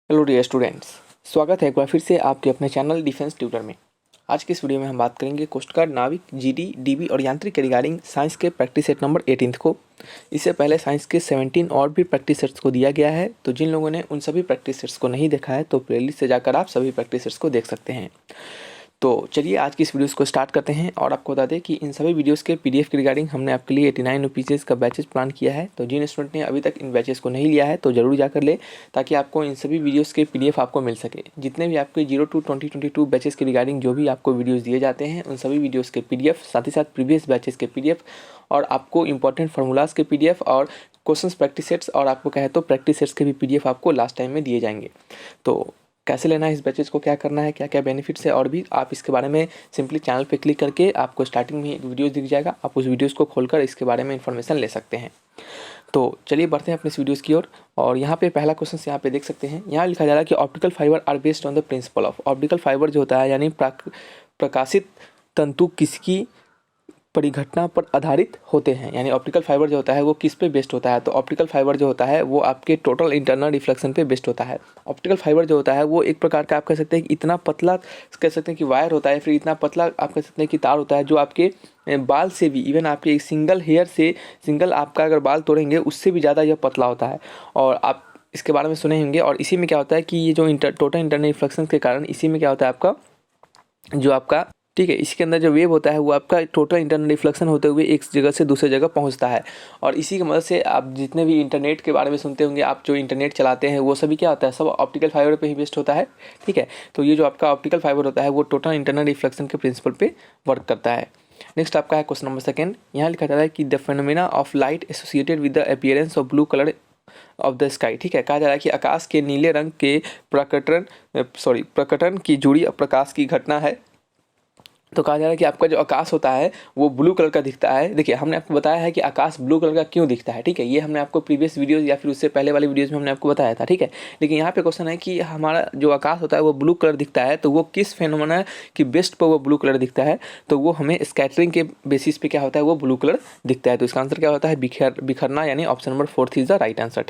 Hello dear students, स्वागत है एक बार फिर से आपके अपने चैनल डिफेंस ट्यूटर में। आज की इस वीडियो में हम बात करेंगे कोस्ट गार्ड, नाविक, जीडी, डीबी और यांत्रिक के रिगार्डिंग साइंस के प्रैक्टिस सेट नंबर 18 को। इससे पहले साइंस के 17 और भी प्रैक्टिस सेट्स को दिया गया है, तो जिन लोगों ने उन सभी प्रैक्टिस सेट्स को नहीं देखा है तो प्लेलिस्ट से जाकर आप सभी प्रैक्टिस सेट्स को देख सकते हैं। तो चलिए आज की इस वीडियोस को स्टार्ट करते हैं और आपको बता दें कि इन सभी वीडियोस के पीडीएफ के रिगार्डिंग हमने आपके लिए 89 रुपीज़ का बैचेस प्लान किया है। तो जिन स्टूडेंट ने अभी तक इन बैचेस को नहीं लिया है तो ज़रूर जाकर ले, ताकि आपको इन सभी वीडियोस के पीडीएफ आपको मिल सके। जितने भी आपके 0 to 2022 बैचेस के रिगार्डिंग जो भी आपको वीडियोज़ दिए जाते हैं उन सभी वीडियोज़ के पीडीएफ, साथ ही साथ प्रीवियस बैचेस के पीडीएफ और आपको इंपॉर्टेंट फार्मूलाज के पीडीएफ और क्वेश्चंस प्रैक्टिस सेट्स और आपको कहे तो प्रैक्टिस सेट्स के भी पीडीएफ आपको लास्ट टाइम में दिए जाएंगे। तो कैसे लेना है इस बैचेस को, क्या करना है, क्या क्या बेनिफिट्स है और भी आप इसके बारे में सिंपली चैनल पे क्लिक करके आपको स्टार्टिंग में एक वीडियो दिख जाएगा, आप उस वीडियोस को खोलकर इसके बारे में इन्फॉर्मेशन ले सकते हैं। तो चलिए बढ़ते हैं अपने इस वीडियोस की ओर। और यहाँ पे पहला क्वेश्चन यहाँ पे देख सकते हैं, यहाँ लिखा जा रहा है कि optical fibre are based on the principle of. Optical fibre जो होता है यानी प्रकाशित तंतु किसकी परिघटना पर आधारित होते हैं, यानी ऑप्टिकल फाइबर जो होता है वो किस पे बेस्ड होता है। तो ऑप्टिकल फाइबर जो होता है वो आपके टोटल इंटरनल रिफ्लेक्शन पे बेस्ड होता है। ऑप्टिकल फाइबर जो होता है वो एक प्रकार का आप कह सकते हैं कि इतना पतला कह सकते हैं कि वायर होता है, फिर इतना पतला आप कह सकते हैं कि तार होता है जो आपके बाल से भी, इवन आपके एक सिंगल हेयर से, सिंगल आपका अगर बाल तोड़ेंगे उससे भी ज़्यादा यह पतला होता है। और आप इसके बारे में सुने होंगे। और इसी में क्या होता है कि ये जो टोटल इंटरनल रिफ्लेक्शन के कारण इसी में क्या होता है आपका जो आपका ठीक है, इसके अंदर जो वेव होता है वो आपका टोटल इंटरनल रिफ्लेक्शन होते हुए एक जगह से दूसरे जगह पहुंचता है। और इसी की मदद से आप जितने भी इंटरनेट के बारे में सुनते होंगे, आप जो इंटरनेट चलाते हैं वो सभी क्या होता है, सब ऑप्टिकल फाइबर पे ही बेस्ड होता है। ठीक है, तो ये जो आपका ऑप्टिकल फाइबर होता है वो टोटल इंटरनल रिफ्लेक्शन के प्रिंसिपल पे वर्क करता है। नेक्स्ट आपका है क्वेश्चन नंबर सेकंड। यहाँ लिखा जा रहा है कि the phenomena of light associated with the appearance of blue colour of the sky. ठीक है, कहा जा रहा है कि आकाश के नीले रंग के प्रकटन की जुड़ी प्रकाश की घटना है। तो कहा जा रहा है कि आपका जो आकाश होता है वो ब्लू कलर का दिखता है। देखिए, हमने आपको बताया है कि आकाश ब्लू कलर का क्यों दिखता है। ठीक है, ये हमने आपको प्रीवियस वीडियोस या फिर उससे पहले वाली वीडियोस में हमने आपको बताया था। ठीक है, लेकिन यहाँ पे क्वेश्चन है कि हमारा जो आकाश होता है वो ब्लू कलर दिखता है, तो वो किस फेनोमेना की बेस्ट पर वो ब्लू कलर दिखता है। तो वो हमें स्कैटरिंग के बेसिस पे क्या होता है, वो ब्लू कलर दिखता है। तो इसका आंसर क्या होता है, बिखरना, यानी option number 4 is the right answer.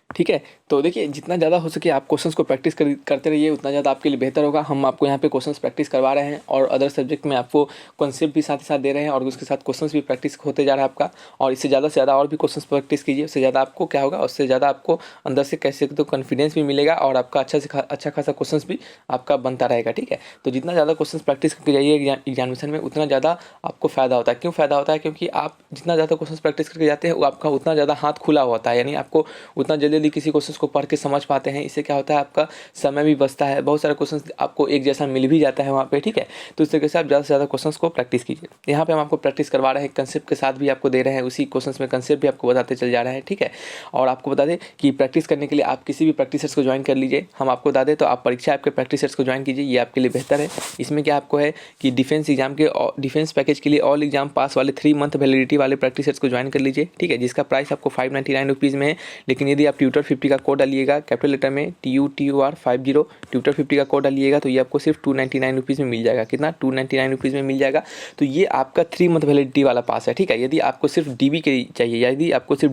ठीक है, तो देखिए जितना ज़्यादा हो सके आप क्वेश्चंस को प्रैक्टिस करते रहिए, उतना ज़्यादा आपके लिए बेहतर होगा। हम आपको यहाँ पे क्वेश्चंस प्रैक्टिस करवा रहे हैं और अदर सब्जेक्ट में आपको कॉन्सेप्ट भी साथ ही साथ दे रहे हैं और उसके साथ क्वेश्चंस भी प्रैक्टिस होते जा रहा है आपका। और इससे ज़्यादा से ज़्यादा और भी क्वेश्चंस प्रैक्टिस कीजिए, उससे ज़्यादा आपको क्या होगा, उससे ज़्यादा आपको अंदर से कैसे तो कॉन्फिडेंस भी मिलेगा और आपका अच्छा खासा क्वेश्चन भी आपका बनता रहेगा। ठीक है, तो जितना ज़्यादा क्वेश्चन प्रैक्टिस करके जाइए एग्जामिनेशन में उतना ज़्यादा आपको फ़ायदा होता है। क्यों फ़ायदा होता है, क्योंकि आप जितना ज़्यादा क्वेश्चन प्रैक्टिस करके जाते हैं वो आपका उतना ज़्यादा हाथ खुला होता है, यानी आपको उतना जल्दी किसी क्वेश्चन को पढ़ के समझ पाते हैं। इससे क्या होता है, आपका समय भी बचता है, बहुत सारे क्वेश्चन आपको एक जैसा मिल भी जाता है वहाँ पे। ठीक है, तो इस तरीके से आप ज़्यादा से ज़्यादा क्वेश्चन को प्रैक्टिस कीजिए। यहाँ पे हम आपको प्रैक्टिस करवा रहे हैं, कंसेप्ट के साथ भी आपको दे रहे हैं, उसी क्वेश्चन में कंसेप्ट भी आपको बताते चल जा रहे हैं। ठीक है, और आपको बता दें कि प्रैक्टिस करने के लिए आप किसी भी प्रैक्टिस सेट्स को ज्वाइन कर लीजिए। हम आपको बता दें तो आप परीक्षा आपके प्रैक्टिस सेट्स को ज्वाइन कीजिए, ये आपके लिए बेहतर है। इसमें क्या आपको है कि डिफेंस एग्जाम के डिफेंस पैकेज के लिए ऑल एग्जाम पास वाले 3 मंथ वैलिडिटी वाले प्रैक्टिस सेट्स को ज्वाइन कर लीजिए। ठीक है, जिसका प्राइस आपको 599 रुपीज़ में है। लेकिन यदि आप ट्यूटर 50 का कोड डालिएगा कैपिटल लेटर में TUTUR50 ट्यूटर 50 का कोड डालिएगा तो ये आपको सिर्फ 299 रुपीज़ में मिल जाएगा। कितना, 299 रुपीज़ में मिल जाएगा। तो ये आपका 3 मंथ वैलिडिटी वाला पास है। ठीक है, यदि आपको सिर्फ डीबी के लिए चाहिए, यदि आपको सिर्फ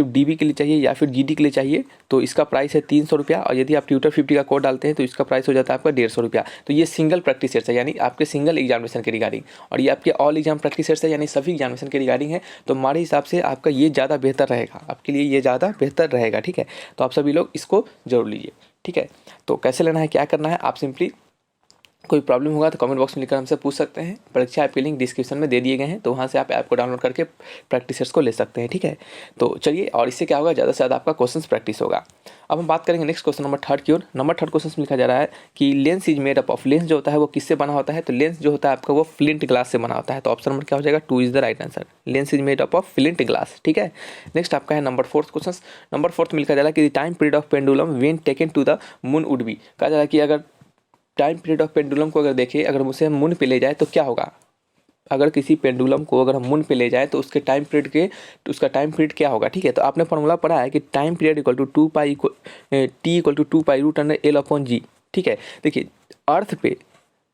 डीबी के लिए चाहिए या फिर जीडी के लिए चाहिए तो इसका प्राइस है 300 रुपया। और यदि आप ट्यूटर 50 का कोड डालते हैं तो इसका प्राइस हो जाता है आपका 150 रुपया। तो ये सिंगल प्रैक्टिस सेट्स है, यानी आपके सिंगल एग्जामिनेशन के रिगार्डिंग, और ये आपके ऑल एग्जाम प्रैक्टिस सेट्स है, यानी सभी एग्जामिनेशन के रिगार्डिंग है। तो हमारे हिसाब से आपका ये ज़्यादा बेहतर रहेगा, आपके लिए ये ज़्यादा बेहतर रहेगा। ठीक है, तो आप सभी लोग इसको जरूर लीजिए। ठीक है, तो कैसे लेना है, क्या करना है, आप सिंपली कोई प्रॉब्लम होगा तो कमेंट बॉक्स में लिखकर हमसे पूछ सकते हैं। परीक्षा ऐप के लिंक डिस्क्रिप्शन में दे दिए गए हैं, तो वहाँ से आप ऐप को डाउनलोड करके प्रैक्टिस सेट्स को ले सकते हैं। ठीक है, तो चलिए, और इससे क्या होगा, ज़्यादा से ज़्यादा आपका क्वेश्चन प्रैक्टिस होगा। अब हम बात करेंगे नेक्स्ट क्वेश्चन नंबर 3 की ओर। नंबर 3 क्वेश्चन में लिखा जा रहा है कि lens is made up of. Lens जो होता है वो किससे बना होता है, तो लेंस जो होता है आपका वो फ्लिंट ग्लास से बना होता है। तो ऑप्शन नंबर क्या हो जाएगा, 2 is the right answer. Lens is made up of flint glass. ठीक है, नेक्स्ट आपका है नंबर 4 क्वेश्चन। नंबर 4 में लिखा जा रहा है कि time period of pendulum when taken to the moon would be. कहा जा रहा है कि अगर टाइम पीरियड ऑफ पेंडुलम को अगर देखें, अगर उसे हम मून पे ले जाए तो क्या होगा। अगर किसी पेंडुलम को अगर हम मून पे ले जाए तो उसका टाइम पीरियड क्या होगा। ठीक है, तो आपने फॉर्मूला पढ़ा है कि time period equal to 2 pi T equal to 2 pi root under L upon G। ठीक है, देखिए अर्थ पे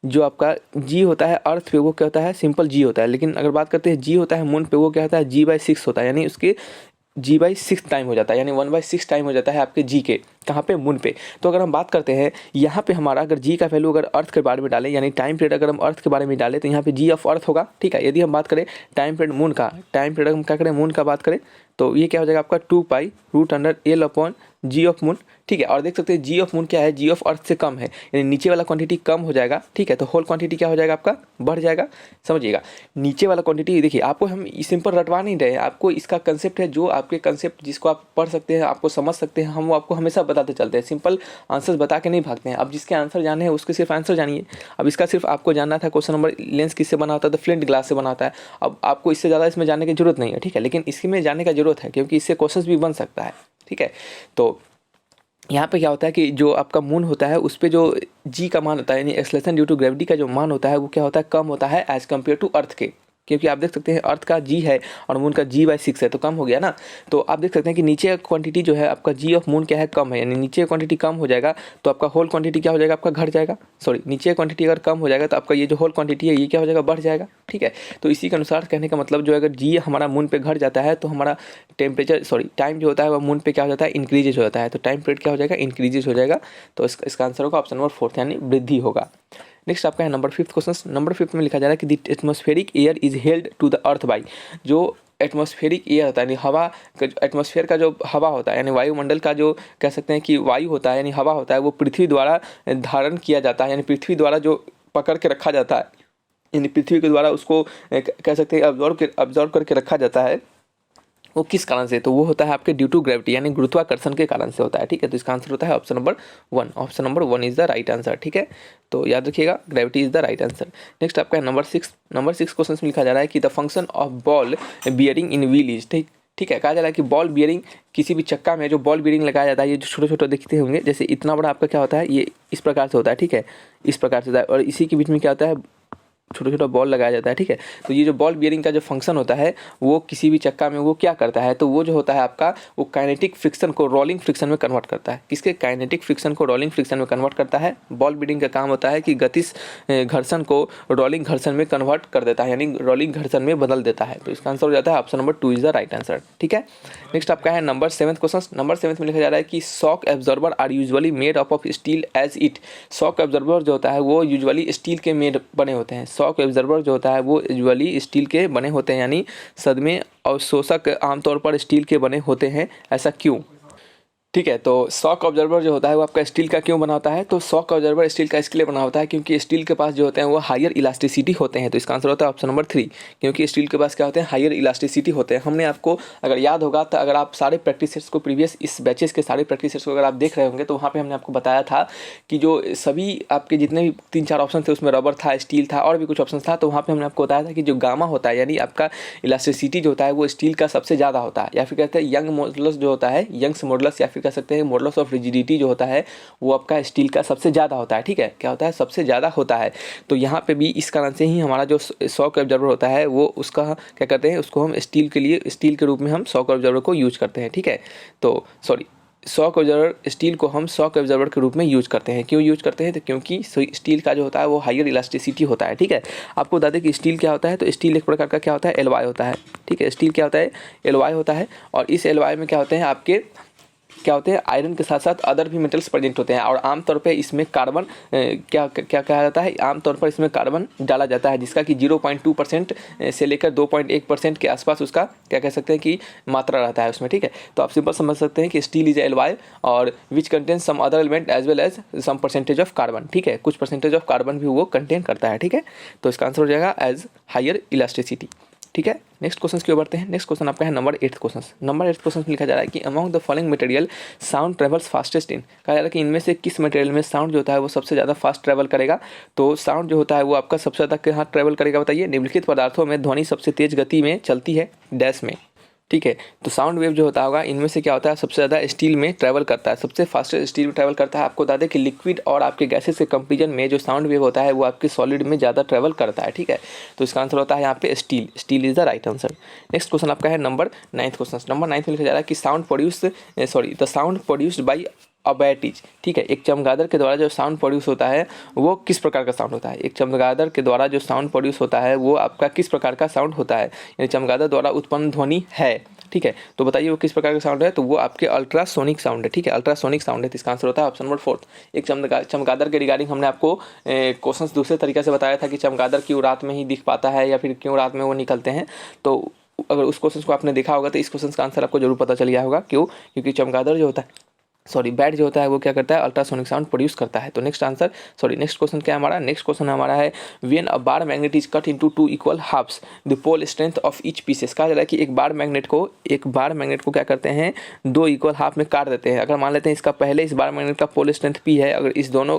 जो आपका G होता है, अर्थ पे वो क्या होता है, सिंपल G होता है। लेकिन अगर बात करते हैं G होता है मून पे, वो क्या होता है, G/6 होता है, यानी उसके G/6 टाइम हो जाता है, यानी 1/6 टाइम हो जाता है आपके G के, कहाँ पे, मून पे। तो अगर हम बात करते हैं यहाँ पे हमारा अगर G का वैल्यू अगर अर्थ के बारे में डालें, यानी टाइम पीरियड अगर हम अर्थ के बारे में डालें तो यहाँ पे G ऑफ अर्थ होगा, ठीक है। यदि हम बात करें टाइम पीरियड मून का, टाइम पीरियड हम क्या करें, मून का बात करें, तो ये क्या हो जाएगा आपका 2π√L/G ऑफ मून, ठीक है। और देख सकते हैं G ऑफ मून क्या है, G ऑफ अर्थ से कम है, यानी नीचे वाला क्वांटिटी कम हो जाएगा, ठीक है। तो होल क्वांटिटी क्या हो जाएगा आपका, बढ़ जाएगा। समझिएगा, नीचे वाला क्वांटिटी देखिए, आपको हम सिंपल रटवा नहीं रहे हैं, आपको इसका कंसेप्ट है, जो आपके कंसेप्ट जिसको आप पढ़ सकते हैं, आपको समझ सकते हैं, हम वो आपको हमेशा बताते चलते हैं, सिंपल आंसर्स बता के नहीं भागते हैं। अब जिसके आंसर जाने हैं उसके सिर्फ आंसर जानिए। अब इसका सिर्फ आपको जानना था क्वेश्चन नंबर, लेंस किससे बना होता है, तो फ्लिंट ग्लास से बना होता है। अब आपको इससे ज़्यादा इसमें जानने की जरूरत नहीं है, ठीक है, लेकिन इसमें जानने का जरूरत है क्योंकि इससे क्वेश्चन भी बन सकता है, ठीक है। तो यहाँ पे क्या होता है कि जो आपका मून होता है उस पर जो G का मान होता है, यानी एक्सेलरेशन ड्यू टू ग्रेविटी का जो मान होता है वो क्या होता है, कम होता है एज कम्पेयर टू अर्थ के, क्योंकि आप देख सकते हैं अर्थ का G है और मून का G/6 है, तो कम हो गया ना। तो आप देख सकते हैं कि नीचे क्वांटिटी जो है आपका G ऑफ मून क्या है, कम है, यानी नीचे क्वांटिटी कम हो जाएगा तो आपका होल क्वांटिटी क्या हो जाएगा, आपका घट जाएगा। सॉरी, नीचे क्वांटिटी अगर कम हो जाएगा तो आपका ये जो होल क्वांटिटी है ये क्या हो जाएगा, बढ़ जाएगा, ठीक है। तो इसी के अनुसार कहने का मतलब जो अगर G हमारा मून पे घट जाता है तो हमारा टाइम जो होता है वो मून पे क्या हो जाता है, इंक्रीजेज हो जाता है। तो टाइम पीरियड क्या हो जाएगा, इंक्रीजेज हो जाएगा। तो इसका आंसर होगा ऑप्शन नंबर 4 यानी वृद्धि होगा। नेक्स्ट आपका है नंबर 5 क्वेश्चन। नंबर 5 में लिखा जा रहा है कि the atmospheric air is held to the earth by, जो एटमॉस्फेरिक एयर होता है यानी हवा, एटमॉस्फेयर का जो हवा होता है यानी वायुमंडल का जो कह सकते हैं कि वायु होता है यानी हवा होता है, वो पृथ्वी द्वारा धारण किया जाता है, यानी पृथ्वी द्वारा जो पकड़ के रखा जाता है, यानी पृथ्वी के द्वारा उसको कह सकते हैं ऑब्जॉर्व करके रखा जाता है। वो किस कारण से, तो वो होता है आपके ड्यू टू ग्रेविटी, यानी गुरुत्वाकर्षण के कारण से होता है, ठीक है। तो इसका आंसर होता है option number 1। Option number 1 is the right answer, ठीक है। तो याद रखिएगा, gravity is the right answer. Next आपका है नंबर 6। नंबर 6 क्वेश्चन में लिखा जा रहा है कि the function of ball bearing in wheel is, ठीक है। कहा जा रहा है कि बॉल बियरिंग, किसी भी चक्का में जो बॉल बियरिंग लगाया जाता है, ये जो छोटे छोटे दिखते होंगे, जैसे इतना बड़ा आपका क्या होता है, ये इस प्रकार से होता है, ठीक है, इस प्रकार से होता है, और इसी के बीच में क्या होता है, छोटा छोटा बॉल लगाया जाता है, ठीक है। तो ये जो बॉल बियरिंग का जो फंक्शन होता है वो किसी भी चक्का में वो क्या करता है, तो वो जो होता है आपका, वो काइनेटिक फ्रिक्शन को रोलिंग फ्रिक्शन में कन्वर्ट करता है। किसके, काइनेटिक फ्रिक्शन को रोलिंग फ्रिक्शन में कन्वर्ट करता है। बॉल बियरिंग का काम होता है कि गतिज घर्षण को रोलिंग घर्षण में कन्वर्ट कर देता है, यानी रोलिंग घर्षण में बदल देता है। तो इसका आंसर हो जाता है option number 2 is the right answer, ठीक है। नेक्स्ट आपका है नंबर 7 क्वेश्चन। नंबर 7 में लिखा जा रहा है कि shock absorber are usually made of steel as it, shock absorber जो होता है वो यूजुअली स्टील के मेड बने होते हैं। शॉक एब्जॉर्बर जो होता है वो यूजुअली स्टील के बने होते हैं, यानी सदमे अवशोषक आमतौर पर स्टील के बने होते हैं, ऐसा क्यों, ठीक है। तो शॉक ऑब्जर्वर जो होता है वो आपका स्टील का क्यों बना होता है, तो शॉक ऑब्जर्वर स्टील का इसके लिए बना होता है क्योंकि स्टील के पास जो होते हैं वो हायर इलास्टिसिटी होते हैं। तो इसका आंसर होता है ऑप्शन नंबर 3, क्योंकि स्टील के पास क्या होते हैं, हायर इलास्टिसिटी होते हैं। हमने आपको अगर याद होगा तो अगर आप सारे प्रैक्टिस सेट्स को, प्रीवियस इस बैचेस के सारे प्रैक्टिस सेट्स को अगर आप देख रहे होंगे तो वहाँ पर हमने आपको बताया था कि जो सभी आपके जितने भी 3-4 ऑप्शन थे उसमें रबर था, स्टील था और भी कुछ ऑप्शन था। तो वहाँ पर हमने आपको बताया था कि जो गामा होता है यानी आपका इलास्टिसिटी जो होता है वो स्टील का सबसे ज़्यादा होता है, या फिर कहते हैं यंग मॉडुलस जो होता है, यंग्स मॉडुलस, या फिर कह सकते हैं मॉडुलस ऑफ रिजिडिटी जो होता है वो आपका स्टील का सबसे ज़्यादा होता है, ठीक है। क्या होता है, सबसे ज़्यादा होता है। तो यहाँ पे भी इस कारण से ही हमारा जो शॉक ऑब्जर्वर होता है वो उसका क्या करते हैं, उसको हम स्टील के लिए, स्टील के रूप में हम शॉक ऑब्जर्वर को यूज करते हैं, ठीक है। तो शॉक ऑब्जर्वर, स्टील को हम शॉक ऑब्जर्वर के रूप में यूज करते हैं। क्यों यूज करते हैं, तो क्योंकि स्टील का जो होता है वो हायर इलास्टिसिटी होता है, ठीक है। आपको बता दें कि स्टील क्या होता है, तो स्टील एक प्रकार का क्या होता है, एलॉय होता है, ठीक है। स्टील क्या होता है, एलॉय होता है, और इस एलॉय में क्या होते हैं आपके, क्या होते हैं, आयरन के साथ साथ अदर भी मेटल्स प्रेजेंट होते हैं। और आमतौर पे इसमें कार्बन क्या कहा जाता है, आमतौर पर इसमें कार्बन डाला जाता है जिसका कि 0.2% से लेकर 2.1% के आसपास उसका क्या कह सकते हैं कि मात्रा रहता है उसमें, ठीक है। तो आप सिंपल समझ सकते हैं कि स्टील इज एलॉय और which contain some other element as well as some percentage of carbon, ठीक है। कुछ परसेंटेज ऑफ कार्बन भी वो कंटेन करता है, ठीक है। तो इसका आंसर हो जाएगा एज हायर इलास्टिसिटी, ठीक है। नेक्स्ट क्वेश्चन की ओर बढ़ते हैं। नेक्स्ट क्वेश्चन आपका है नंबर 8 क्वेश्चन। नंबर 8 क्वेश्चन में लिखा जा रहा है कि among the following material sound travels fastest in, कहा जा रहा है कि इनमें से किस मटेरियल में साउंड जो होता है वो सबसे ज़्यादा फास्ट ट्रैवल करेगा। तो साउंड जो होता है वो आपका सबसे ज़्यादा कहाँ ट्रैवल करेगा, बताइए। निम्नलिखित पदार्थों में ध्वनि सबसे तेज गति में चलती है डैश में, ठीक है। तो साउंड वेव जो होता होगा इनमें से क्या होता है, सबसे ज़्यादा स्टील में ट्रैवल करता है, सबसे फास्टेस्ट स्टील में ट्रैवल करता है। आपको बता दें कि लिक्विड और आपके गैसेस के कंपेरिजन में जो साउंड वेव होता है वो आपके सॉलिड में ज़्यादा ट्रैवल करता है, ठीक है। तो इसका आंसर होता है यहाँ पे steel, steel is the right answer. Next question आपका है नंबर 9 क्वेश्चन। नंबर 9 में लिखा जा रहा है कि द साउंड प्रोड्यूस्ड बाई अबैटिज, ठीक है। एक चमगादड़ के द्वारा जो साउंड प्रोड्यूस होता है वो किस प्रकार का साउंड होता है, एक चमगादड़ के द्वारा जो साउंड प्रोड्यूस होता है वो आपका किस प्रकार का साउंड होता है, यानी चमगादड़ द्वारा उत्पन्न ध्वनि है ठीक है। तो बताइए वो किस प्रकार का साउंड है, तो वो आपके अल्ट्रासोनिक साउंड है, ठीक है, अल्ट्रासोनिक साउंड है। तो इसका आंसर होता है ऑप्शन नंबर 4। एक चमगादड़ के रिगार्डिंग हमने आपको क्वेश्चंस दूसरे तरीके से बताया था कि चमगादड़ क्यों रात में ही दिख पाता है या फिर क्यों रात में वो निकलते हैं। तो अगर उस क्वेश्चन को आपने देखा होगा तो इस क्वेश्चन का आंसर आपको जरूर पता चल गया होगा। क्यों? क्योंकि चमगादड़ जो होता है, बैट जो होता है वो क्या करता है, अल्ट्रासोनिक साउंड प्रोड्यूस करता है। तो नेक्स्ट क्वेश्चन क्या है हमारा, नेक्स्ट क्वेश्चन हमारा है when a bar magnet is cut into 2 equal halves the pole strength of each pieces. कहा जा रहा है कि एक बार मैग्नेट को क्या करते हैं, 2 इक्वल हाफ में काट देते हैं। अगर मान लेते हैं इसका पहले इस बार मैग्नेट का पोल स्ट्रेंथ P है, अगर इस दोनों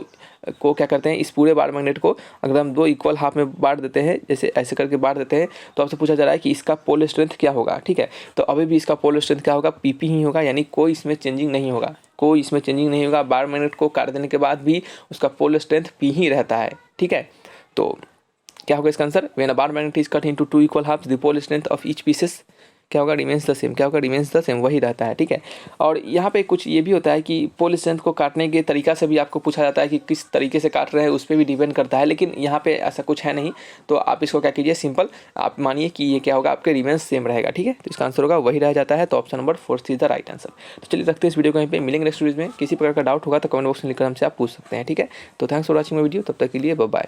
को क्या करते हैं, इस पूरे बार मैग्नेट को अगर हम 2 इक्वल हाफ में बांट देते हैं, जैसे ऐसे करके बांट देते हैं, तो आपसे पूछा जा रहा है कि इसका पोल स्ट्रेंथ क्या होगा, ठीक है। तो अभी भी इसका पोल स्ट्रेंथ क्या होगा, PP ही होगा, यानी कोई इसमें चेंजिंग नहीं होगा, बार मैग्नेट को काट देने के बाद भी उसका पोल स्ट्रेंथ P ही रहता है, ठीक है। तो क्या होगा इसका answer, when a bar magnet is cut into 2 equal halves the pole strength of each pieces क्या होगा, रिमेंस द सेम, वही रहता है, ठीक है। और यहाँ पे कुछ ये भी होता है कि पोल स्ट्रेंथ को काटने के तरीका से भी आपको पूछा जाता है कि किस तरीके से काट रहे हैं, उस पर भी डिपेंड करता है, लेकिन यहाँ पे ऐसा कुछ है नहीं। तो आप इसको क्या कीजिए, सिंपल आप मानिए कि ये क्या होगा, आपके रिमेंस सेम रहेगा, ठीक है। तो इसका आंसर होगा वही रह जाता है। तो option number 4 is the right answer. तो चलिए रखते हैं इस वीडियो को यहीं पे, मिलेंगे नेक्स्ट वीडियो में। किसी प्रकार का डाउट होगा तो कमेंट बॉक्स में लिखकर हमसे आप पूछ सकते हैं, ठीक है। तो thanks for watching my video, तब तक के लिए बाय बाय।